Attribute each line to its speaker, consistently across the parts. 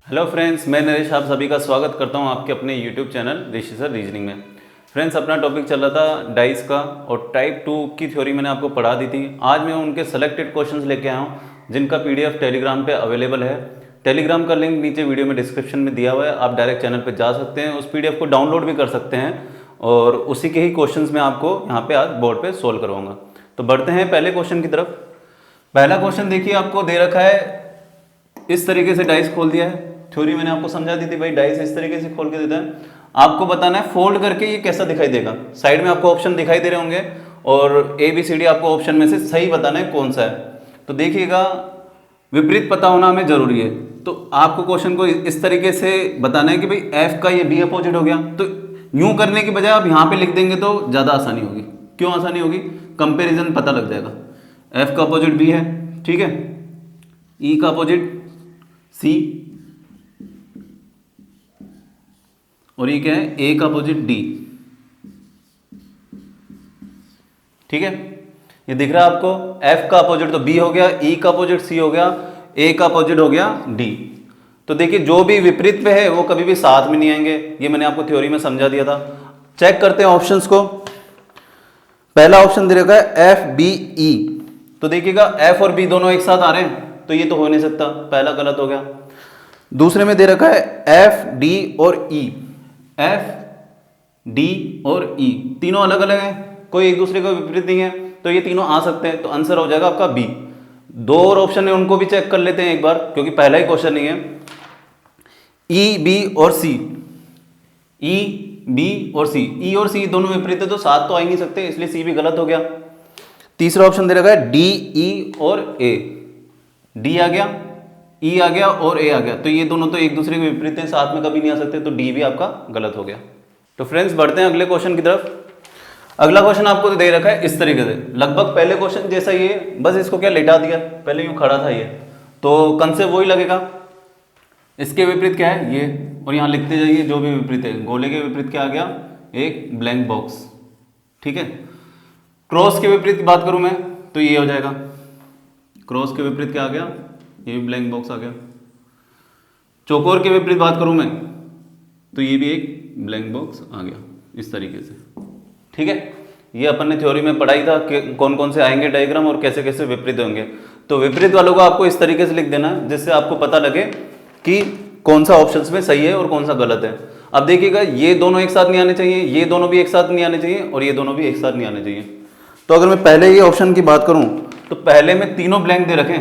Speaker 1: Hello friends, मैं नरेश आप सभी का स्वागत करता हूं आपके अपने यूट्यूब चैनल ऋषि सर रीजनिंग में। फ्रेंड्स, अपना टॉपिक चल रहा था डाइस का और टाइप 2 की थ्योरी मैंने आपको पढ़ा दी थी। आज मैं उनके सेलेक्टेड क्वेश्चंस लेके आया हूं जिनका पीडीएफ टेलीग्राम पे अवेलेबल है। टेलीग्राम का लिंक नीचे वीडियो में डिस्क्रिप्शन में दिया हुआ है, आप डायरेक्ट चैनल पर जा सकते हैं, उस पीडीएफ को डाउनलोड भी कर सकते हैं और उसी के ही क्वेश्चन मैं आपको यहाँ पे आज बोर्ड पर सोल्व करवाऊँगा। तो बढ़ते हैं पहले क्वेश्चन की तरफ। पहला क्वेश्चन देखिए, आपको दे रखा है इस तरीके से डाइस खोल दिया है। थ्योरी मैंने आपको समझा दी थी भाई, डाइस इस तरीके से खोल के देता है। आपको बताना है फोल्ड करके ये कैसा दिखाई देगा। साइड में आपको ऑप्शन दिखाई दे रहे होंगे और ए बी सी डी आपको ऑप्शन में से सही बताना है कौन सा है। तो देखिएगा, विपरीत पता होना हमें जरूरी है। तो आपको क्वेश्चन को इस तरीके से बताना है कि भाई एफ का ये बी अपोजिट हो गया। तो यूं करने की बजाय आप यहाँ पे लिख देंगे तो ज्यादा आसानी होगी। क्यों आसानी होगी? कंपेरिजन पता लग जाएगा। एफ का अपोजिट बी है, ठीक है, ई का अपोजिट सी और ये क्या है, ए का अपोजिट डी। ठीक है, ये दिख रहा है आपको। एफ का अपोजिट तो बी हो गया, ई का अपोजिट सी हो गया, ए का अपोजिट हो गया डी। तो देखिए, जो भी विपरीत पे है वो कभी भी साथ में नहीं आएंगे, ये मैंने आपको थ्योरी में समझा दिया था। चेक करते हैं ऑप्शंस को। पहला ऑप्शन दे रखा है एफ बी ई। तो देखिएगा, एफ और बी दोनों एक साथ आ रहे हैं, तो ये तो हो नहीं सकता, पहला गलत हो गया। दूसरे में दे रखा है एफ डी और ई। एफ डी और ई तीनों अलग अलग हैं, कोई एक दूसरे का विपरीत नहीं है, तो ये तीनों आ सकते हैं। तो आंसर हो जाएगा आपका बी। दो और ऑप्शन है, उनको भी चेक कर लेते हैं एक बार, क्योंकि पहला ही क्वेश्चन नहीं है। ई बी और सी, ई बी और सी, ई और सी दोनों विपरीत है तो साथ तो आ ही नहीं सकते, इसलिए सी भी गलत हो गया। तीसरा ऑप्शन दे रखा है डी ई और ए। डी आ गया, ई आ गया और ए आ गया, तो ये दोनों तो एक दूसरे के विपरीत हैं, साथ में कभी नहीं आ सकते, तो डी भी आपका गलत हो गया। तो फ्रेंड्स, बढ़ते हैं अगले क्वेश्चन की तरफ। अगला क्वेश्चन आपको दे रखा है इस तरीके से, लगभग पहले क्वेश्चन जैसा ही है, बस इसको क्या लेटा दिया, पहले यूं खड़ा था ये, तो कंसेप्ट वही लगेगा। इसके विपरीत क्या है ये, और यहाँ लिखते जाइए जो भी विपरीत है। गोले के विपरीत क्या आ गया, एक ब्लैंक बॉक्स। ठीक है, क्रॉस के विपरीत की बात करूं मैं तो ये हो जाएगा, क्रॉस के विपरीत क्या आ गया, ये भी ब्लैंक बॉक्स आ गया। चौकोर के विपरीत बात करूं मैं तो ये भी एक ब्लैंक बॉक्स आ गया, इस तरीके से। ठीक है, ये अपन ने थ्योरी में पढ़ाई था कि कौन कौन से आएंगे डायग्राम और कैसे कैसे विपरीत होंगे। तो विपरीत वालों को आपको इस तरीके से लिख देना है जिससे आपको पता लगे कि कौन सा ऑप्शंस में सही है और कौन सा गलत है। अब देखिएगा, ये दोनों एक साथ नहीं आने चाहिए, ये दोनों भी एक साथ नहीं आने चाहिए और ये दोनों भी एक साथ नहीं आने चाहिए। तो अगर मैं पहले ये ऑप्शन की बात करूं तो पहले में तीनों ब्लैंक दे रखे,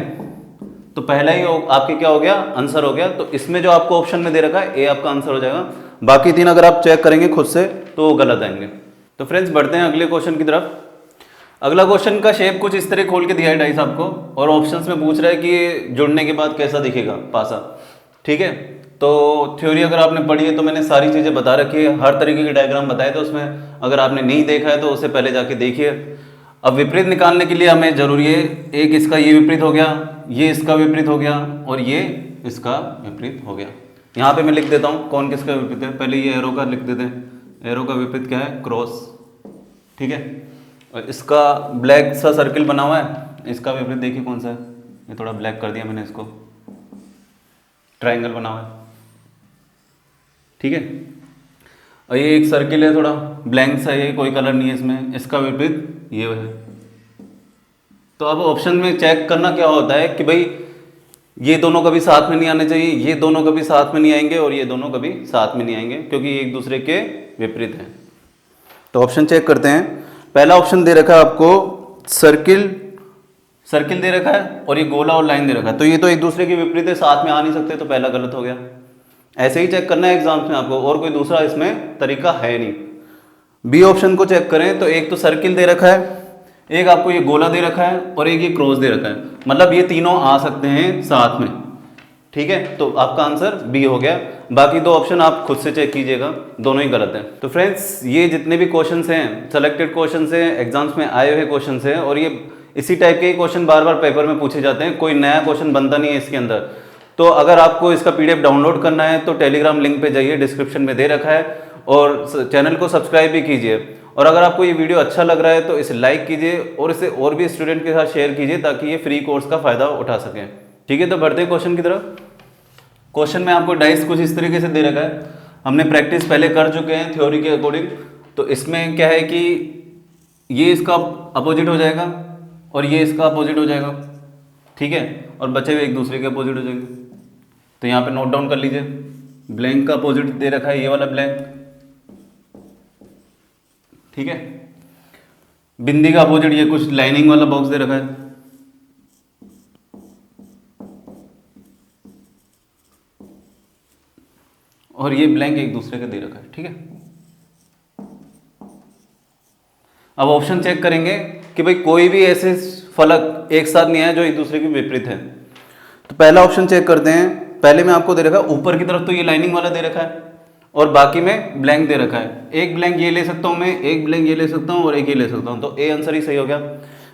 Speaker 1: तो पहला ही आपके क्या हो गया, आंसर हो गया। तो इसमें जो आपको ऑप्शन में दे रखा है ए आपका आंसर हो जाएगा। बाकी तीन अगर आप चेक करेंगे खुद से तो वो गलत आएंगे। तो फ्रेंड्स, बढ़ते हैं अगले क्वेश्चन की तरफ। अगला क्वेश्चन का शेप कुछ इस तरह खोल के दिया है डाइस आपको, और ऑप्शंस में पूछ रहा है कि जुड़ने के बाद कैसा दिखेगा पासा। ठीक है, तो थ्योरी अगर आपने पढ़ी है तो मैंने सारी चीज़ें बता रखी है, हर तरीके के डायग्राम बताए थे उसमें। अगर आपने नहीं देखा है तो उससे पहले जाके देखिए। अब विपरीत निकालने के लिए हमें जरूरी है, एक इसका ये विपरीत हो गया, ये इसका विपरीत हो गया और ये इसका विपरीत हो गया। यहाँ पे मैं लिख देता हूँ कौन किसका विपरीत है। पहले ये एरो का लिख देते हैं। एरो का विपरीत क्या है, क्रॉस। ठीक है, और इसका ब्लैक सा सर्किल बना हुआ है, इसका विपरीत देखिए कौन सा है। ये थोड़ा ब्लैक कर दिया मैंने इसको, ट्राइंगल बना हुआ है। ठीक है, और ये एक सर्किल है थोड़ा ब्लैंक सा, ये कोई कलर नहीं है इसमें, इसका विपरीत ये है। तो अब ऑप्शन में चेक करना क्या होता है कि भाई ये दोनों कभी साथ में नहीं आने चाहिए, ये दोनों कभी साथ में नहीं आएंगे और ये दोनों कभी साथ में नहीं आएंगे, क्योंकि ये एक दूसरे के विपरीत हैं। तो ऑप्शन चेक करते हैं। पहला ऑप्शन दे रखा है आपको सर्किल, सर्किल दे रखा है और ये गोला और लाइन दे रखा है, तो ये तो एक दूसरे के विपरीत है, साथ में आ नहीं सकते, तो पहला गलत हो गया। ऐसे ही चेक करना है एग्जाम्स में आपको, और कोई दूसरा इसमें तरीका है नहीं। बी ऑप्शन को चेक करें तो एक तो सर्किल दे रखा है, एक आपको ये गोला दे रखा है और एक ये क्रॉस दे रखा है, मतलब ये तीनों आ सकते हैं साथ में। ठीक है, तो आपका आंसर बी हो गया। बाकी दो ऑप्शन आप खुद से चेक कीजिएगा, दोनों ही गलत हैं। तो फ्रेंड्स, ये जितने भी क्वेश्चंस हैं सेलेक्टेड क्वेश्चंस हैं, एग्जाम्स में आए हुए क्वेश्चंस हैं, और ये इसी टाइप के ही क्वेश्चन बार बार पेपर में पूछे जाते हैं, कोई नया क्वेश्चन बनता नहीं है इसके अंदर। तो अगर आपको इसका पीडीएफ डाउनलोड करना है तो टेलीग्राम लिंक पे जाइए, डिस्क्रिप्शन में दे रखा है, और चैनल को सब्सक्राइब भी कीजिए। और अगर आपको ये वीडियो अच्छा लग रहा है तो इसे लाइक कीजिए और इसे और भी स्टूडेंट के साथ शेयर कीजिए ताकि ये फ्री कोर्स का फायदा उठा सकें। ठीक है, तो बढ़ते हैं क्वेश्चन की तरफ। क्वेश्चन में आपको डाइस कुछ इस तरीके से दे रखा है, हमने प्रैक्टिस पहले कर चुके हैं थ्योरी के अकॉर्डिंग। तो इसमें क्या है कि ये इसका अपोजिट हो जाएगा और ये इसका अपोजिट हो जाएगा, ठीक है, और बचे हुए एक दूसरे के अपोजिट हो जाएंगे। तो यहाँ पे नोट डाउन कर लीजिए, ब्लैंक का अपोजिट दे रखा है ये वाला ब्लैंक, ठीक है, बिंदी का अपोजिट ये कुछ लाइनिंग वाला बॉक्स दे रखा है, और ये ब्लैंक एक दूसरे का दे रखा है, ठीक है। अब ऑप्शन चेक करेंगे कि भाई कोई भी ऐसे फलक एक साथ नहीं आया जो एक दूसरे के विपरीत है। तो पहला ऑप्शन चेक करते हैं। पहले में आपको दे रखा है ऊपर की तरफ तो ये लाइनिंग वाला दे रखा है और बाकी में ब्लैंक दे रखा है। एक ब्लैंक ये ले सकता हूं मैं, एक ब्लैंक ये ले सकता हूं और एक ये ले सकता हूं, तो ए आंसर ही सही हो गया।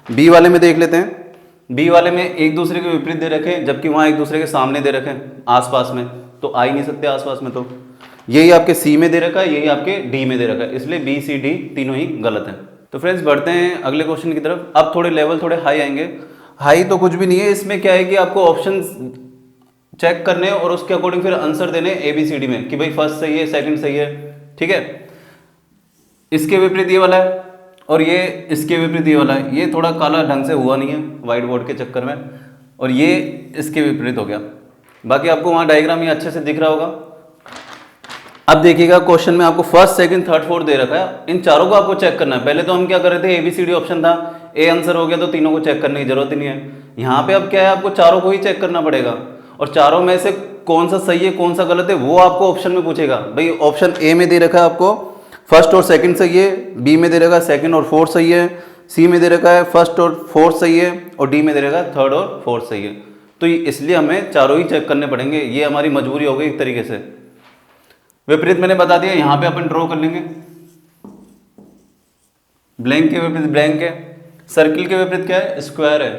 Speaker 1: बी वाले में देख लेते हैं। बी वाले में एक दूसरे के विपरीत दे रखे हैं जबकि वहां एक दूसरे के सामने दे रखे हैं आसपास में, तो आ ही नहीं सकते आसपास में। तो यही आपके सी में दे रखा है, यही आपके डी में दे रखा है, इसलिए बी सी डी तीनों ही गलत है। तो फ्रेंड्स बढ़ते हैं अगले क्वेश्चन की तरफ। अब थोड़े लेवल थोड़े हाई आएंगे। हाई तो कुछ भी नहीं है, इसमें क्या है कि आपको ऑप्शन चेक करने और उसके अकॉर्डिंग फिर आंसर देने ए बी सी डी में कि भाई फर्स्ट सही है सेकंड सही है, ठीक है। इसके विपरीत ये वाला है और ये इसके विपरीत ये वाला है। ये थोड़ा काला ढंग से हुआ नहीं है व्हाइट बोर्ड के चक्कर में, और ये इसके विपरीत हो गया। बाकी आपको वहां डायग्राम ये अच्छे से दिख रहा होगा। अब देखिएगा क्वेश्चन में आपको फर्स्ट सेकंड थर्ड फोर्थ दे रखा है, इन चारों को आपको चेक करना है। पहले तो हम क्या कर रहे थे, एबीसीडी ऑप्शन था, ए आंसर हो गया तो तीनों को चेक करने की जरूरत ही नहीं है। यहाँ पे अब क्या है, आपको चारों को ही चेक करना पड़ेगा और चारों में से कौन सा सही है कौन सा गलत है वो आपको ऑप्शन में पूछेगा। भाई ऑप्शन ए में दे रखा है आपको फर्स्ट और सेकंड सही है, बी में दे रखा है सेकंड और फोर्थ सही है, सी में दे रखा है फर्स्ट और फोर्थ सही है और डी में दे रखा है थर्ड और फोर्थ सही है। तो इसलिए हमें चारों ही चेक करने पड़ेंगे, ये हमारी मजबूरी हो गई एक तरीके से। विपरीत मैंने बता दिया, यहां पे अपन ड्रॉ कर लेंगे। ब्लैंक के विपरीत ब्लैंक है, सर्किल के विपरीत क्या है, स्क्वायर है।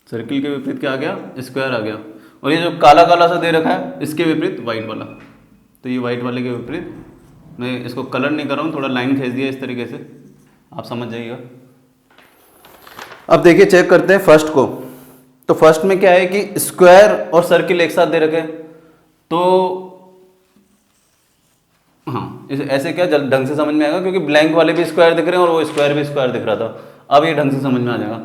Speaker 1: सर्किल के विपरीत क्या आ गया, स्क्वायर आ गया। और ये जो काला काला सा दे रखा है इसके विपरीत व्हाइट वाला, तो ये व्हाइट वाले के विपरीत। मैं इसको कलर नहीं कर रहा हूँ, थोड़ा लाइन खींच दिया इस तरीके से, आप समझ जाइएगा। अब देखिए चेक करते हैं फर्स्ट को। तो फर्स्ट में क्या है कि स्क्वायर और सर्किल एक साथ दे रखे हैं, तो हाँ ऐसे क्या ढंग से समझ में आएगा, क्योंकि ब्लैंक वाले भी स्क्वायर दिख रहे हैं और वो स्क्वायर भी स्क्वायर दिख रहा था। अब ये ढंग से समझ में आ जाएगा,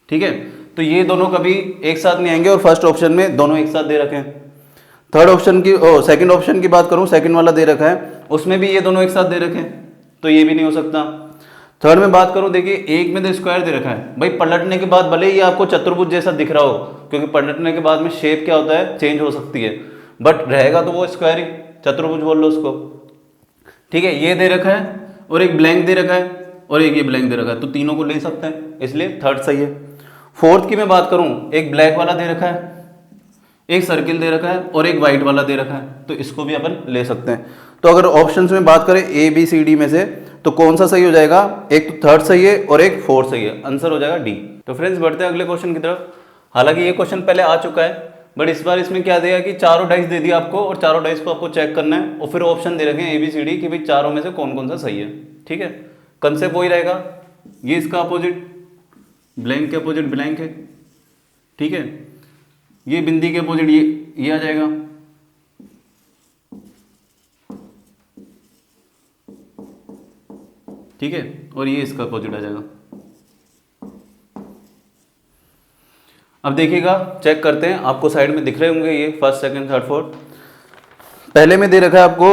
Speaker 1: ठीक है। तो ये दोनों कभी एक साथ नहीं आएंगे और फर्स्ट ऑप्शन में दोनों एक साथ दे रखे हैं। थर्ड ऑप्शन की सेकंड ऑप्शन की बात करूं, सेकंड वाला दे रखा है उसमें भी ये दोनों एक साथ दे रखे हैं, तो ये भी नहीं हो सकता। थर्ड में बात करूं, देखिए एक में तो स्क्वायर दे रखा है, भाई पलटने के बाद भले ही आपको चतुर्भुज जैसा दिख रहा हो, क्योंकि पलटने के बाद में शेप क्या होता है, चेंज हो सकती है, बट रहेगा तो वो स्क्वायर ही, चतुर्भुज बोल लो उसको, ठीक है। ये दे रखा है और एक ब्लैंक दे रखा है और एक ये ब्लैंक दे रखा है, तो तीनों को ले सकते हैं, इसलिए थर्ड सही है। फोर्थ की मैं बात करूं, एक ब्लैक वाला दे रखा है, एक सर्किल दे रखा है और एक व्हाइट वाला दे रखा है, तो इसको भी अपन ले सकते हैं। तो अगर ऑप्शंस में बात करें ए बी सी डी में से, तो कौन सा सही हो जाएगा, एक तो थर्ड सही है और एक फोर्थ सही है, आंसर हो जाएगा डी। तो फ्रेंड्स बढ़ते हैं अगले क्वेश्चन की तरफ। हालांकि ये क्वेश्चन पहले आ चुका है, बट इस बार इसमें क्या देगा कि चारों डाइस दे दिया आपको और चारों डाइस को आपको चेक करना है और फिर ऑप्शन दे रखे हैं ए बी सी डी कि भाई चारों में से कौन कौन सा सही है, ठीक है। कंसेप्ट वही रहेगा, ये इसका अपोजिट ब्लैंक के अपोजिट ब्लैंक है, ठीक है। ये बिंदी के अपोजिट ये आ जाएगा, ठीक है, और ये इसका अपोजिट आ जाएगा। अब देखिएगा चेक करते हैं, आपको साइड में दिख रहे होंगे ये फर्स्ट सेकंड थर्ड फोर्थ। पहले में दे रखा है आपको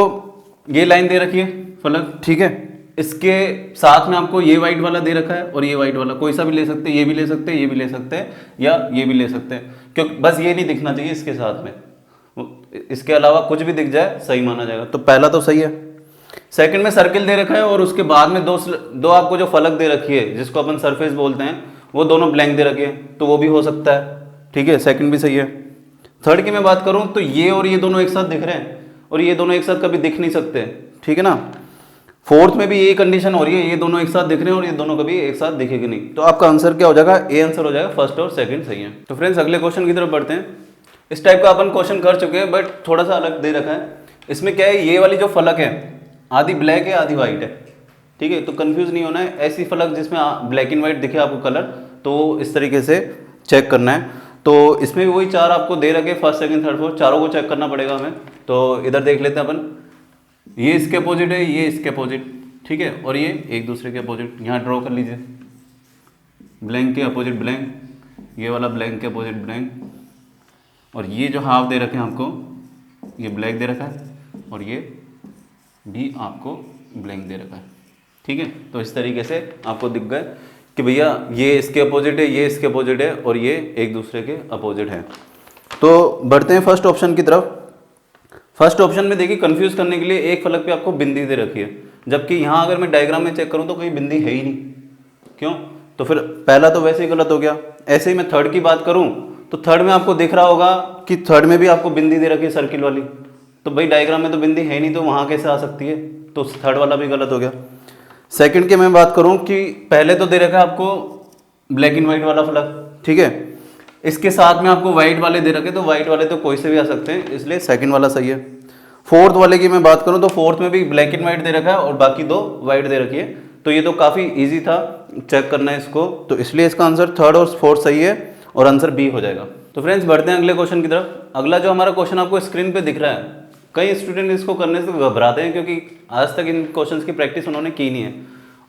Speaker 1: ये लाइन दे रखी है फलक, ठीक है। इसके साथ में आपको ये वाइट वाला दे रखा है और ये वाइट वाला, कोई सा भी ले सकते हैं, ये भी ले सकते हैं, ये भी ले सकते हैं या ये भी ले सकते हैं, क्योंकि बस ये नहीं दिखना चाहिए इसके साथ में, इसके अलावा कुछ भी दिख जाए सही माना जाएगा। तो पहला तो सही है। सेकंड में सर्किल दे रखा है और उसके बाद में दो आपको जो फलक दे रखी है जिसको अपन सरफेस बोलते हैं, वो दोनों ब्लैंक दे रखे हैं, तो वो भी हो सकता है, ठीक है, सेकंड भी सही है। थर्ड की मैं बात करूं तो ये और ये दोनों एक साथ दिख रहे हैं और ये दोनों एक साथ कभी दिख नहीं सकते, ठीक है ना। फोर्थ में भी यही कंडीशन हो रही है, ये दोनों एक साथ दिख रहे हैं और ये दोनों कभी एक साथ दिखेंगे नहीं, तो आपका आंसर क्या हो जाएगा, ए आंसर हो जाएगा, फर्स्ट और सेकंड सही है। तो फ्रेंड्स अगले क्वेश्चन की तरफ बढ़ते हैं। इस टाइप का अपन क्वेश्चन कर चुके हैं बट थोड़ा सा अलग दे रखा है। इसमें क्या है, ये वाली जो फलक है आधी ब्लैक है आधी व्हाइट है, ठीक है, तो कंफ्यूज नहीं होना है। ऐसी फलक जिसमें ब्लैक एंड व्हाइट दिखे आपको कलर, तो इस तरीके से चेक करना है। तो इसमें भी वही 4 आपको दे रखे, फर्स्ट सेकंड थर्ड फोर्थ, चारों को चेक करना पड़ेगा हमें। तो इधर देख लेते हैं अपन, ये इसके अपोजिट है, ये इसके अपोजिट, ठीक है, और ये एक दूसरे के अपोजिट। यहाँ ड्रॉ कर लीजिए, ब्लैंक के अपोजिट ब्लैंक, ये वाला ब्लैंक के अपोजिट ब्लैंक, और ये जो हाफ दे रखे हैं आपको, ये ब्लैक दे रखा है, और ये भी आपको ब्लैंक दे रखा है, ठीक है। तो इस तरीके से आपको दिख गए कि भैया ये इसके अपोजिट है, ये इसके अपोजिट है, और ये एक दूसरे के अपोजिट है। तो बढ़ते हैं फर्स्ट ऑप्शन की तरफ। फर्स्ट ऑप्शन में देखिए, कंफ्यूज करने के लिए एक फलक पे आपको बिंदी दे रखी है, जबकि यहाँ अगर मैं डायग्राम में चेक करूँ तो कोई बिंदी है ही नहीं। क्यों? तो फिर पहला तो वैसे ही गलत हो गया। ऐसे ही मैं थर्ड की बात करूँ तो थर्ड में आपको दिख रहा होगा कि थर्ड में भी आपको बिंदी दे रखी है सर्किल वाली, तो भाई डायग्राम में तो बिंदी है नहीं, तो वहाँ कैसे आ सकती है? तो थर्ड वाला भी गलत हो गया। सेकंड की मैं बात करूं कि पहले तो दे रखा है आपको ब्लैक एंड व्हाइट वाला फलक, ठीक है, इसके साथ में आपको व्हाइट वाले दे रखे, तो व्हाइट वाले तो कोई से भी आ सकते हैं, इसलिए सेकंड वाला सही है। फोर्थ वाले की मैं बात करूं तो फोर्थ में भी ब्लैक एंड व्हाइट दे रखा है और बाकी 2 व्हाइट दे रखी है, तो ये तो काफ़ी ईजी था चेक करना है इसको, तो इसलिए इसका आंसर थर्ड और फोर्थ सही है और आंसर बी हो जाएगा। तो फ्रेंड्स बढ़ते हैं अगले क्वेश्चन की तरफ। अगला जो हमारा क्वेश्चन आपको स्क्रीन पे दिख रहा है, कई स्टूडेंट इसको करने से घबराते हैं क्योंकि आज तक इन क्वेश्चंस की प्रैक्टिस उन्होंने की नहीं है,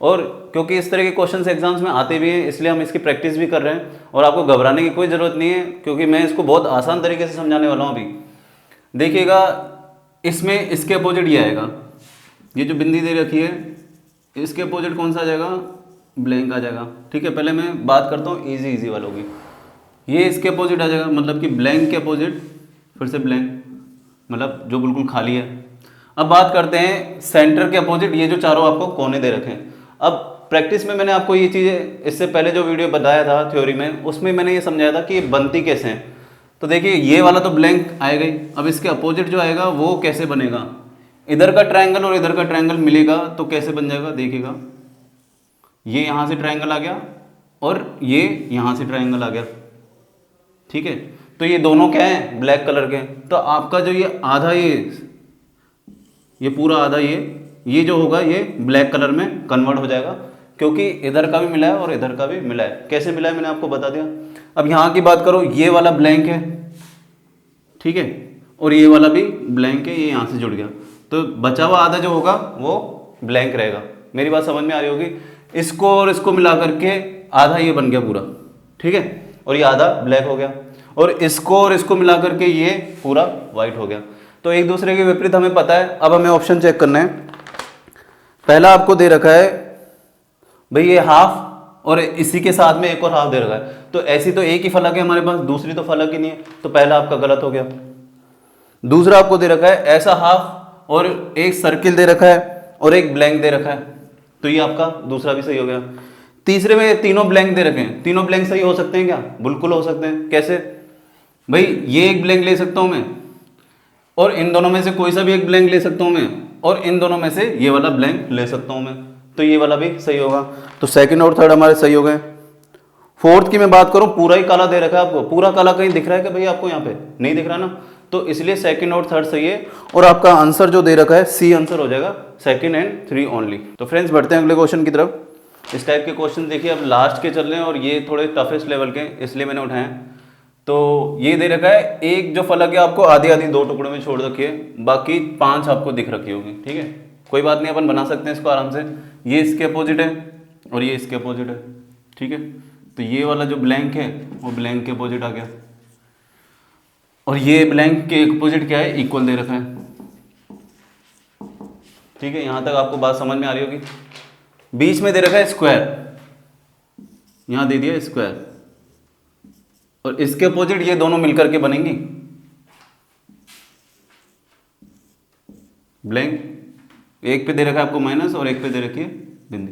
Speaker 1: और क्योंकि इस तरह के क्वेश्चंस एग्जाम्स में आते भी हैं, इसलिए हम इसकी प्रैक्टिस भी कर रहे हैं। और आपको घबराने की कोई ज़रूरत नहीं है, क्योंकि मैं इसको बहुत आसान तरीके से समझाने वाला हूँ। अभी देखिएगा, इसमें इसके अपोजिट ये आएगा, ये जो बिंदी दे रखी है इसके अपोजिट कौन सा आ जाएगा? ब्लैंक आ जाएगा, ठीक है। पहले मैं बात करता हूँ इजी वालों की। ये इसके अपोजिट आ जाएगा, मतलब कि ब्लैंक के अपोजिट फिर से ब्लैंक, मतलब जो बिल्कुल खाली है। अब बात करते हैं सेंटर के अपोजिट, ये जो चारों आपको कोने दे रखे हैं। अब प्रैक्टिस में मैंने आपको ये चीज़ें, इससे पहले जो वीडियो बताया था थ्योरी में, उसमें मैंने ये समझाया था कि ये बनती कैसे हैं। तो देखिए, ये वाला तो ब्लैंक आएगा ही, अब इसके अपोजिट जो आएगा वो कैसे बनेगा? इधर का ट्रायंगल और इधर का ट्रायंगल मिलेगा तो कैसे बन जाएगा? देखिएगा, ये यहाँ से ट्रायंगल आ गया और ये यहाँ से ट्रायंगल आ गया, ठीक है। तो ये दोनों क्या हैं? ब्लैक कलर के। तो आपका जो ये आधा, ये पूरा आधा, ये जो होगा ये ब्लैक कलर में कन्वर्ट हो जाएगा, क्योंकि इधर का भी मिला है और इधर का भी मिला है। कैसे मिला है मैंने आपको बता दिया। अब यहाँ की बात करो, ये वाला ब्लैंक है, ठीक है, और ये वाला भी ब्लैंक है, ये यहाँ से जुड़ गया, तो बचा हुआ आधा जो होगा वो ब्लैंक रहेगा। मेरी बात समझ में आ रही होगी। इसको और इसको मिला करके आधा ये बन गया पूरा, ठीक है, और ये आधा ब्लैक हो गया, और इसको और इसको मिला करके ये पूरा व्हाइट हो गया। तो एक दूसरे के विपरीत हमें पता है। अब हमें ऑप्शन चेक करना है। पहला आपको दे रखा है भाई ये हाफ, और इसी के साथ में एक और हाफ दे रखा है, तो ऐसी तो एक ही फलक है हमारे पास, दूसरी तो फलक ही नहीं है, तो पहला आपका गलत हो गया। दूसरा आपको दे रखा है ऐसा हाफ और एक सर्किल दे रखा है और एक ब्लैंक दे रखा है, तो ये आपका दूसरा भी सही हो गया। तीसरे में तीनों ब्लैंक दे रखे हैं, तीनों ब्लैंक सही हो सकते हैं क्या? बिल्कुल हो सकते हैं। कैसे भाई? ये एक ब्लैंक ले सकता हूं मैं, और इन दोनों में से कोई सा भी एक ब्लैंक ले सकता हूं मैं, और इन दोनों में से ये वाला ब्लैंक ले सकता हूं मैं, तो ये वाला भी सही होगा। तो सेकंड और थर्ड हमारे सही हो गए। फोर्थ की मैं बात करूं, पूरा ही काला दे रखा है आपको, पूरा काला कहीं दिख रहा है क्या भैया आपको? यहाँ पे नहीं दिख रहा ना, तो इसलिए सेकंड और थर्ड सही है, और आपका आंसर जो दे रखा है सी आंसर हो जाएगा, सेकंड एंड 3 ओनली। तो फ्रेंड्स बढ़ते हैं अगले क्वेश्चन की तरफ। इस टाइप के क्वेश्चन देखिए अब लास्ट के चल रहे हैं, और ये थोड़े टफेस्ट लेवल के, इसलिए मैंने उठाए हैं। तो ये दे रखा है, एक जो फलक है आपको आधी आधी 2 टुकड़ों में छोड़ रखी है, बाकी 5 आपको दिख रखी होगी, ठीक है, कोई बात नहीं, अपन बना सकते हैं इसको आराम से। ये इसके अपोजिट है और ये इसके अपोजिट है, ठीक है। तो ये वाला जो ब्लैंक है वो ब्लैंक के अपोजिट आ गया, और ये ब्लैंक के अपोजिट क्या है? इक्वल दे रखा है, ठीक है। यहां तक आपको बात समझ में आ रही होगी। बीच में दे रखा है स्क्वायर, यहां दे दिया स्क्वायर, और इसके अपोजिट ये दोनों मिलकर के बनेंगी ब्लैंक। एक पे दे रखा है आपको माइनस और एक पे दे रखी है बिंदी।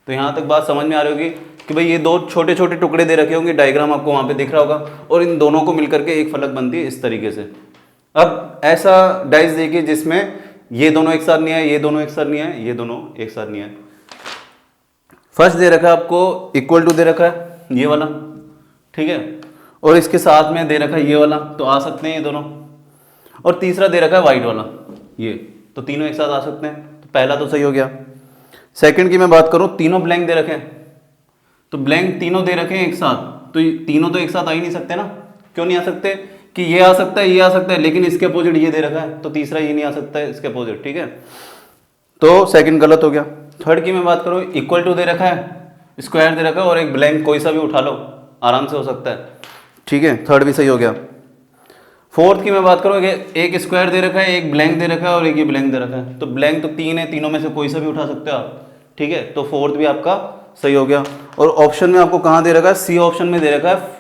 Speaker 1: तो यहां तक बात समझ में आ रही होगी कि भाई ये 2 छोटे छोटे टुकड़े दे रखे होंगे, डायग्राम आपको वहां पे दिख रहा होगा, और इन दोनों को मिलकर के एक फलक बनती है इस तरीके से। अब ऐसा डाइस देखिए जिसमें ये दोनों एक साथ नहीं आए, ये दोनों एक साथ नहीं आए, ये दोनों एक साथ नहीं आए। फर्स्ट दे रखा है आपको इक्वल टू दे रखा है ये वाला, ठीक है, और इसके साथ में दे रखा है ये वाला, तो आ सकते हैं ये दोनों। और तीसरा दे रखा है व्हाइट वाला, ये, तो तीनों एक साथ आ सकते हैं, तो पहला तो सही हो गया। सेकंड की मैं बात करूं, तीनों ब्लैंक दे रखे हैं, तो ब्लैंक तीनों दे रखे हैं एक साथ, तो तीनों तो एक साथ आ ही नहीं सकते ना, क्यों नहीं आ सकते कि ये आ सकता है, ये आ सकता है, लेकिन इसके अपोजिट ये दे रखा है, तो तीसरा ये नहीं आ सकता है इसके अपोजिट। ठीक है, तो सेकंड गलत हो गया। थर्ड की मैं बात करूँ, इक्वल टू दे रखा है, स्क्वायर दे रखा है और एक ब्लैंक कोई सा भी उठा लो, आराम से हो सकता है। ठीक है, थर्ड भी सही हो गया। फोर्थ की मैं बात करूँ, एक स्क्वायर दे रखा है, एक ब्लैंक दे रखा है और एक ये ब्लैंक दे रखा है, तो ब्लैंक तो तीन है, तीनों में से कोई सा भी उठा सकते हो आप। ठीक है, तो फोर्थ भी आपका सही हो गया। और ऑप्शन में आपको कहाँ दे रखा है, सी ऑप्शन में दे रखा है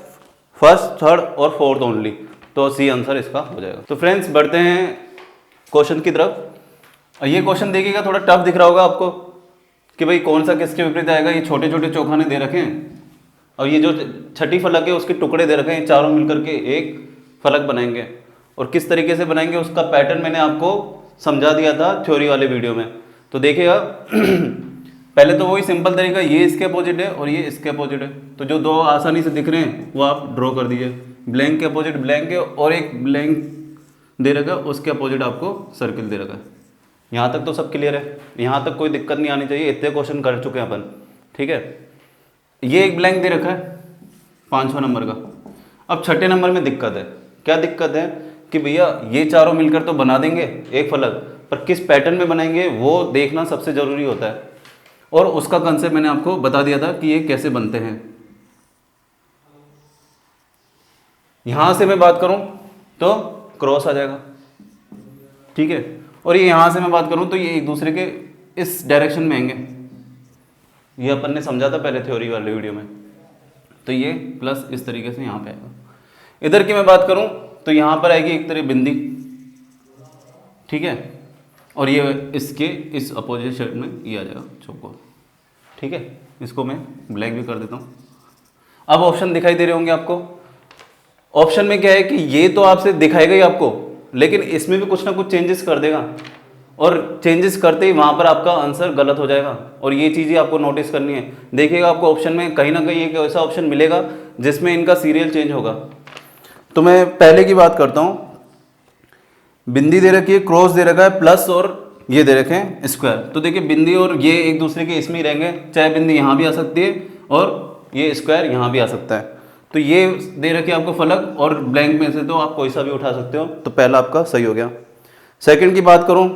Speaker 1: फर्स्ट, थर्ड और फोर्थ ओनली, तो सी आंसर इसका हो जाएगा। तो फ्रेंड्स बढ़ते हैं क्वेश्चन की तरफ। ये क्वेश्चन देखिएगा, थोड़ा टफ दिख रहा होगा आपको कि भाई कौन सा किसके विपरीत आएगा। ये छोटे छोटे चौखाने दे रखे हैं और ये जो छठी फलक है उसके टुकड़े दे रखे हैं, चारों मिलकर के एक फलक बनाएंगे। और किस तरीके से बनाएंगे उसका पैटर्न मैंने आपको समझा दिया था थ्योरी वाले वीडियो में, तो देखिएगा। पहले तो वही सिंपल तरीका, ये इसके अपोजिट है और ये इसके अपोजिट है, तो जो दो आसानी से दिख रहे हैं वो आप ड्रॉ कर दीजिए। ब्लैंक के अपोजिट ब्लैंक है और एक ब्लैंक दे रखा है, उसके अपोजिट आपको सर्किल दे रखा है। यहाँ तक तो सब क्लियर है, यहाँ तक कोई दिक्कत नहीं आनी चाहिए, इतने क्वेश्चन कर चुके हैं अपन। ठीक है, ये एक ब्लैंक दे रखा है 5वां नंबर का। अब छठे नंबर में दिक्कत है। क्या दिक्कत है कि भैया ये चारों मिलकर तो बना देंगे एक फलक, पर किस पैटर्न में बनाएंगे वो देखना सबसे ज़रूरी होता है, और उसका कंसेप्ट मैंने आपको बता दिया था कि ये कैसे बनते हैं। यहाँ से मैं बात करूँ तो क्रॉस आ जाएगा। ठीक है, और ये यहाँ से मैं बात करूँ तो ये एक दूसरे के इस डायरेक्शन में आएंगे, ये अपन ने समझा था पहले थ्योरी वाले वीडियो में। तो ये प्लस इस तरीके से यहाँ पे आएगा। इधर की मैं बात करूँ तो यहाँ पर आएगी एक तरह बिंदी। ठीक है, और ये इसके इस अपोजिट साइड में ये आ जाएगा चौकोर। ठीक है, इसको मैं ब्लैक भी कर देता हूँ। अब ऑप्शन दिखाई दे रहे होंगे आपको। ऑप्शन में क्या है कि ये तो आपसे दिखाएगा ही आपको, लेकिन इसमें भी कुछ ना कुछ चेंजेस कर देगा, और चेंजेस करते ही वहाँ पर आपका आंसर गलत हो जाएगा। और ये चीज़ें आपको नोटिस करनी है। देखिएगा आपको ऑप्शन में कहीं ना कहीं एक ऐसा ऑप्शन मिलेगा जिसमें इनका सीरियल चेंज होगा। तो मैं पहले की बात करता हूँ। बिंदी दे रखी है, क्रॉस दे रखा है, प्लस और ये दे रखे हैं स्क्वायर। तो देखिए बिंदी और ये एक दूसरे के इसमें ही रहेंगे, चाहे बिंदी यहाँ भी आ सकती है और ये स्क्वायर यहाँ भी आ सकता है। तो ये दे रखे आपको फलक, और ब्लैंक में से तो आप कोई सा भी उठा सकते हो, तो पहला आपका सही हो गया। सेकंड की बात करूँ,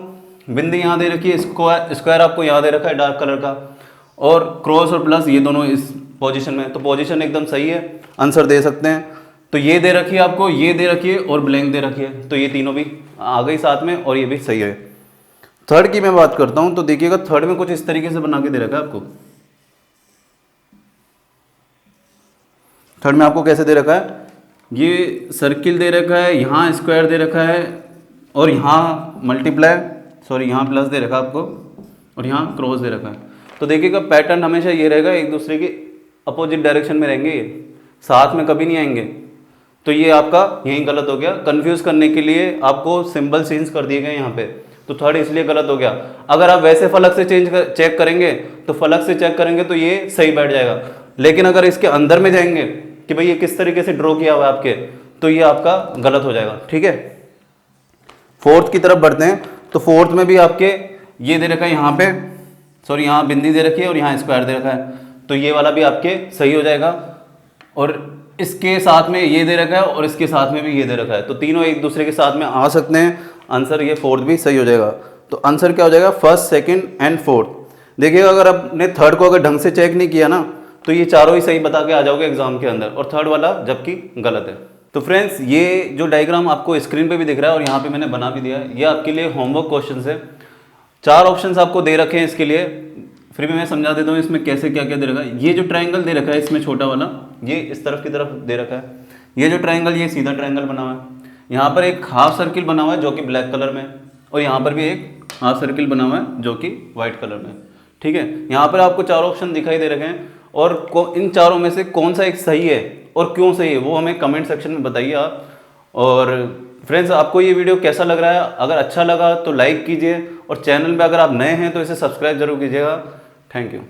Speaker 1: बिंदी यहाँ दे रखी है, स्क्वायर आपको यहाँ दे रखा है डार्क कलर का, और क्रॉस और प्लस ये दोनों इस पोजीशन में, तो पोजीशन एकदम सही है, आंसर दे सकते हैं। तो ये दे रखी है आपको, ये दे रखी है और ब्लैंक दे रखी है, तो ये तीनों भी आ गई साथ में, और ये भी सही है। थर्ड की मैं बात करता हूँ तो देखिएगा थर्ड में कुछ इस तरीके से बना के दे रखा है आपको। थर्ड में आपको कैसे दे रखा है, ये सर्किल दे रखा है, यहाँ स्क्वायर दे रखा है, और यहाँ यहाँ प्लस दे रखा है आपको, और यहाँ क्रॉस दे रखा है। तो देखिएगा पैटर्न हमेशा ये रहेगा, एक दूसरे के अपोजिट डायरेक्शन में रहेंगे, ये साथ में कभी नहीं आएंगे। तो ये आपका यहीं गलत हो गया। कंफ्यूज करने के लिए आपको सिंबल चेंज कर दिए गए यहाँ पे, तो थर्ड इसलिए गलत हो गया। अगर आप वैसे फलक से चेक करेंगे तो फलक से चेक करेंगे तो ये सही बैठ जाएगा, लेकिन अगर इसके अंदर में जाएंगे कि भाई ये किस तरीके से ड्रॉ किया हुआ है आपके, तो ये आपका गलत हो जाएगा। ठीक है, फोर्थ की तरफ बढ़ते हैं। तो फोर्थ में भी आपके ये दे रखा है यहाँ पे, सॉरी यहाँ बिंदी दे रखी है और यहाँ स्क्वायर दे रखा है, तो ये वाला भी आपके सही हो जाएगा। और इसके साथ में ये दे रखा है और इसके साथ में भी ये दे रखा है, तो तीनों एक दूसरे के साथ में आ सकते हैं, आंसर ये फोर्थ भी सही हो जाएगा। तो आंसर क्या हो जाएगा, फर्स्ट, सेकंड एंड फोर्थ। देखिएगा अगर आपने थर्ड को अगर ढंग से चेक नहीं किया ना, तो ये चारों ही सही बता के आ जाओगे एग्जाम के अंदर, और थर्ड वाला जबकि गलत है। तो फ्रेंड्स ये जो डायग्राम आपको स्क्रीन पे भी दिख रहा है और यहाँ पे मैंने बना भी दिया है, ये आपके लिए होमवर्क क्वेश्चन है। 4 ऑप्शंस आपको दे रखे हैं इसके लिए, फिर भी मैं समझा देता हूँ इसमें कैसे क्या क्या दे रखा है। ये जो ट्रायंगल दे रखा है इसमें छोटा वाला, ये इस तरफ की तरफ दे रखा है। ये जो ट्रायंगल, ये सीधा ट्रायंगल बना हुआ है। यहाँ पर एक हाफ सर्किल बना हुआ है जो कि ब्लैक कलर में, और यहाँ पर भी एक हाफ सर्किल बना हुआ है जो कि व्हाइट कलर में। ठीक है, यहाँ पर आपको 4 ऑप्शन दिखाई दे रखे हैं, और इन चारों में से कौन सा एक सही है और क्यों सही है वो हमें कमेंट सेक्शन में बताइए आप। और फ्रेंड्स आपको ये वीडियो कैसा लग रहा है, अगर अच्छा लगा तो लाइक कीजिए, और चैनल में अगर आप नए हैं तो इसे सब्सक्राइब जरूर कीजिएगा। Thank you.